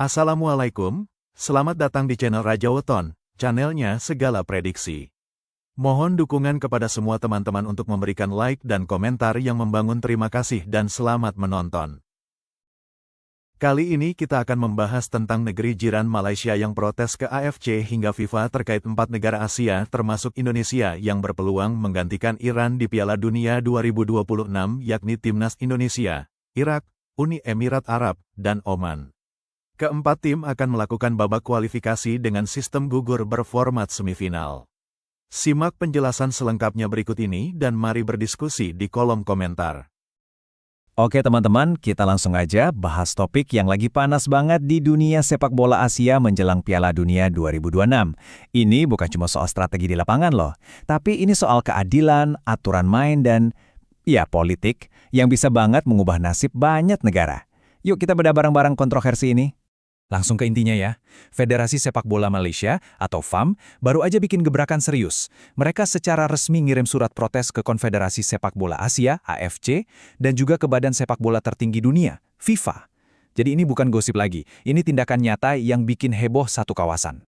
Assalamualaikum, selamat datang di channel Raja Weton, channelnya segala prediksi. Mohon dukungan kepada semua teman-teman untuk memberikan like dan komentar yang membangun. Terima kasih dan selamat menonton. Kali ini kita akan membahas tentang negeri jiran Malaysia yang protes ke AFC hingga FIFA terkait 4 negara Asia termasuk Indonesia yang berpeluang menggantikan Iran di Piala Dunia 2026 yakni Timnas Indonesia, Irak, Uni Emirat Arab, dan Oman. Keempat tim akan melakukan babak kualifikasi dengan sistem gugur berformat semifinal. Simak penjelasan selengkapnya berikut ini dan mari berdiskusi di kolom komentar. Oke teman-teman, kita langsung aja bahas topik yang lagi panas banget di dunia sepak bola Asia menjelang Piala Dunia 2026. Ini bukan cuma soal strategi di lapangan loh, tapi ini soal keadilan, aturan main, dan ya politik yang bisa banget mengubah nasib banyak negara. Yuk kita bedah bareng-barang kontroversi ini. Langsung ke intinya ya, Federasi Sepak Bola Malaysia atau FAM baru aja bikin gebrakan serius. Mereka secara resmi ngirim surat protes ke Konfederasi Sepak Bola Asia, AFC, dan juga ke Badan Sepak Bola Tertinggi Dunia, FIFA. Jadi ini bukan gosip lagi, ini tindakan nyata yang bikin heboh satu kawasan.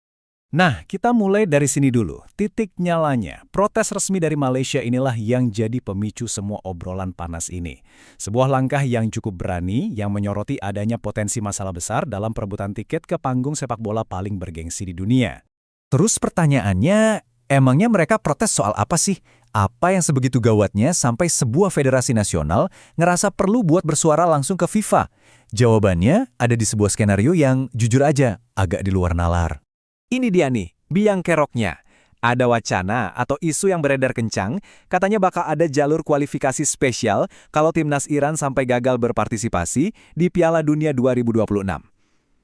Nah, kita mulai dari sini dulu. Titik nyalanya, protes resmi dari Malaysia inilah yang jadi pemicu semua obrolan panas ini. Sebuah langkah yang cukup berani yang menyoroti adanya potensi masalah besar dalam perebutan tiket ke panggung sepak bola paling bergengsi di dunia. Terus pertanyaannya, emangnya mereka protes soal apa sih? Apa yang sebegitu gawatnya sampai sebuah federasi nasional ngerasa perlu buat bersuara langsung ke FIFA? Jawabannya ada di sebuah skenario yang jujur aja agak di luar nalar. Ini dia nih, biang keroknya. Ada wacana atau isu yang beredar kencang, katanya bakal ada jalur kualifikasi spesial kalau timnas Iran sampai gagal berpartisipasi di Piala Dunia 2026.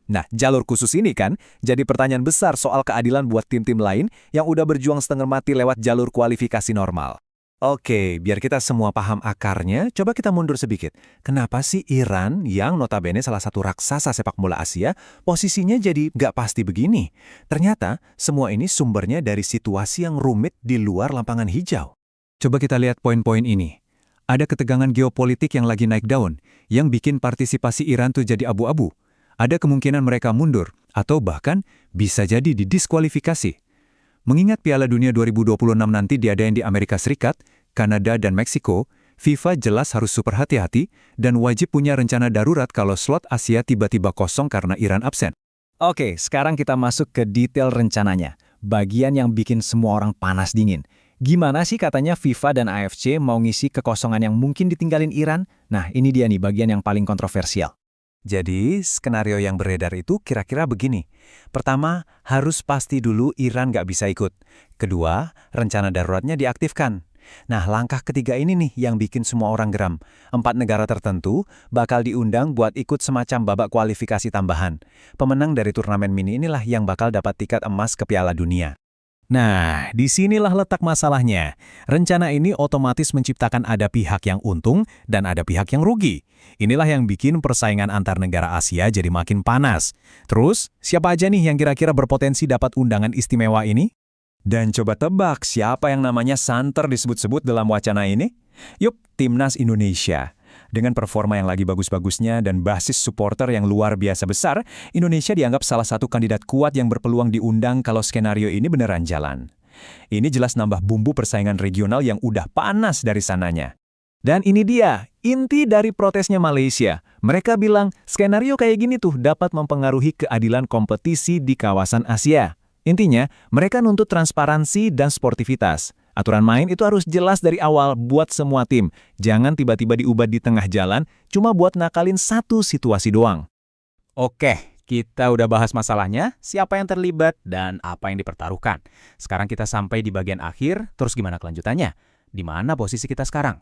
Nah, jalur khusus ini kan jadi pertanyaan besar soal keadilan buat tim-tim lain yang udah berjuang setengah mati lewat jalur kualifikasi normal. Oke, biar kita semua paham akarnya, coba kita mundur sedikit. Kenapa sih Iran, yang notabene salah satu raksasa sepak bola Asia, posisinya jadi nggak pasti begini? Ternyata, semua ini sumbernya dari situasi yang rumit di luar lapangan hijau. Coba kita lihat poin-poin ini. Ada ketegangan geopolitik yang lagi naik daun, yang bikin partisipasi Iran tuh jadi abu-abu. Ada kemungkinan mereka mundur, atau bahkan bisa jadi didiskualifikasi. Mengingat Piala Dunia 2026 nanti diadain di Amerika Serikat, Kanada, dan Meksiko, FIFA jelas harus super hati-hati dan wajib punya rencana darurat kalau slot Asia tiba-tiba kosong karena Iran absen. Oke, sekarang kita masuk ke detail rencananya. Bagian yang bikin semua orang panas dingin. Gimana sih katanya FIFA dan AFC mau ngisi kekosongan yang mungkin ditinggalin Iran? Nah, ini dia nih bagian yang paling kontroversial. Jadi, skenario yang beredar itu kira-kira begini. Pertama, harus pasti dulu Iran nggak bisa ikut. Kedua, rencana daruratnya diaktifkan. Nah, langkah ketiga ini nih yang bikin semua orang geram. 4 negara tertentu bakal diundang buat ikut semacam babak kualifikasi tambahan. Pemenang dari turnamen mini inilah yang bakal dapat tiket emas ke Piala Dunia. Nah, disinilah letak masalahnya. Rencana ini otomatis menciptakan ada pihak yang untung dan ada pihak yang rugi. Inilah yang bikin persaingan antar negara Asia jadi makin panas. Terus, siapa aja nih yang kira-kira berpotensi dapat undangan istimewa ini? Dan coba tebak siapa yang namanya santer disebut-sebut dalam wacana ini? Yup, Timnas Indonesia. Dengan performa yang lagi bagus-bagusnya dan basis supporter yang luar biasa besar, Indonesia dianggap salah satu kandidat kuat yang berpeluang diundang kalau skenario ini beneran jalan. Ini jelas nambah bumbu persaingan regional yang udah panas dari sananya. Dan ini dia, inti dari protesnya Malaysia. Mereka bilang, skenario kayak gini tuh dapat mempengaruhi keadilan kompetisi di kawasan Asia. Intinya, mereka nuntut transparansi dan sportivitas. Aturan main itu harus jelas dari awal buat semua tim. Jangan tiba-tiba diubah di tengah jalan, cuma buat nakalin satu situasi doang. Oke, kita udah bahas masalahnya, siapa yang terlibat, dan apa yang dipertaruhkan. Sekarang kita sampai di bagian akhir, terus gimana kelanjutannya? Di mana posisi kita sekarang?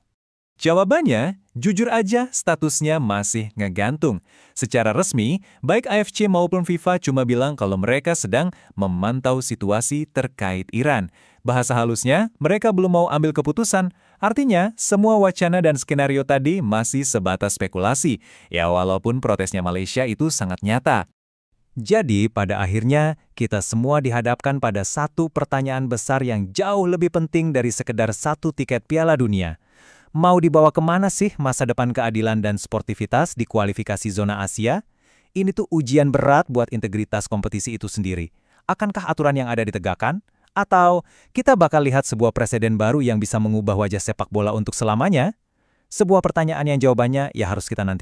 Jawabannya, jujur aja statusnya masih ngegantung. Secara resmi, baik AFC maupun FIFA cuma bilang kalau mereka sedang memantau situasi terkait Iran. Bahasa halusnya, mereka belum mau ambil keputusan. Artinya, semua wacana dan skenario tadi masih sebatas spekulasi. Ya walaupun protesnya Malaysia itu sangat nyata. Jadi, pada akhirnya, kita semua dihadapkan pada satu pertanyaan besar yang jauh lebih penting dari sekedar satu tiket Piala Dunia. Mau dibawa kemana sih masa depan keadilan dan sportivitas di kualifikasi zona Asia? Ini tuh ujian berat buat integritas kompetisi itu sendiri. Akankah aturan yang ada ditegakkan? Atau kita bakal lihat sebuah presiden baru yang bisa mengubah wajah sepak bola untuk selamanya? Sebuah pertanyaan yang jawabannya ya harus kita nantikan.